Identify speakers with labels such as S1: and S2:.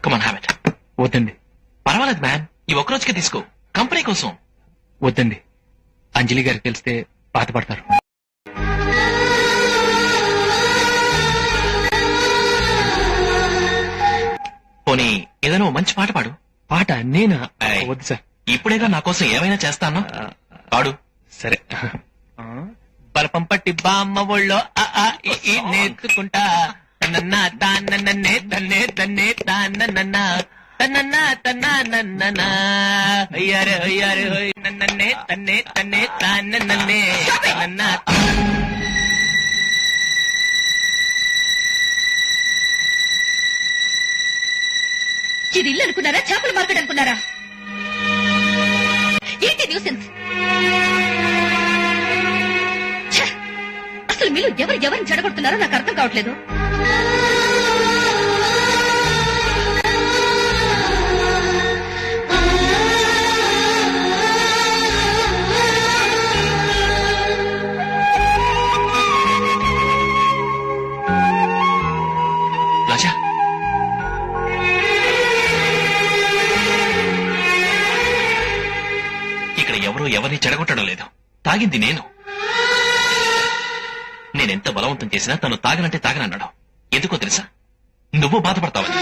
S1: Come on have it.
S2: వద్దండి.
S1: పర్వాలేదు man, ఈ ఒక్కరోజుకే తీసుకో, కంపెనీ కోసం.
S2: వద్దండి, అంజలి గారికి తెలిస్తే బాధపడతారు.
S1: పోనీ ఏదైనా మంచి పాట పాడు.
S2: పాట నేనా? వద్దు సార్.
S1: ఇప్పుడేగా నా కోసం ఏమైనా చేస్తాను. పాడు.
S2: సరే.
S1: బలపం పట్టి బామ్మ ఒళ్ళో నేర్చుకుంటా తనన్నా తానన్నే తన్నే తన్నే తానన్న తనన్నా తన్నా అయ్యారే అయ్యారే నన్నే తన్నే తన్నే తానన్నే తనన్నా.
S3: ఇది ఇల్లు అనుకున్నారా, చేపల మార్కెట్ అనుకున్నారా? ఏంటి న్యూసెన్స్? అసలు మీరు ఎవరిని చెడగొడుతున్నారో నాకు అర్థం కావట్లేదు.
S1: రాజా, ఇక్కడ ఎవరూ ఎవరిని చెడగొట్టడం లేదు. తాగింది నేను. నేనెంత బలవంతం చేసినా తను తాగనంటే తాగనన్నాడు. ఎందుకో తెలుసా? నువ్వు బాధపడతావని.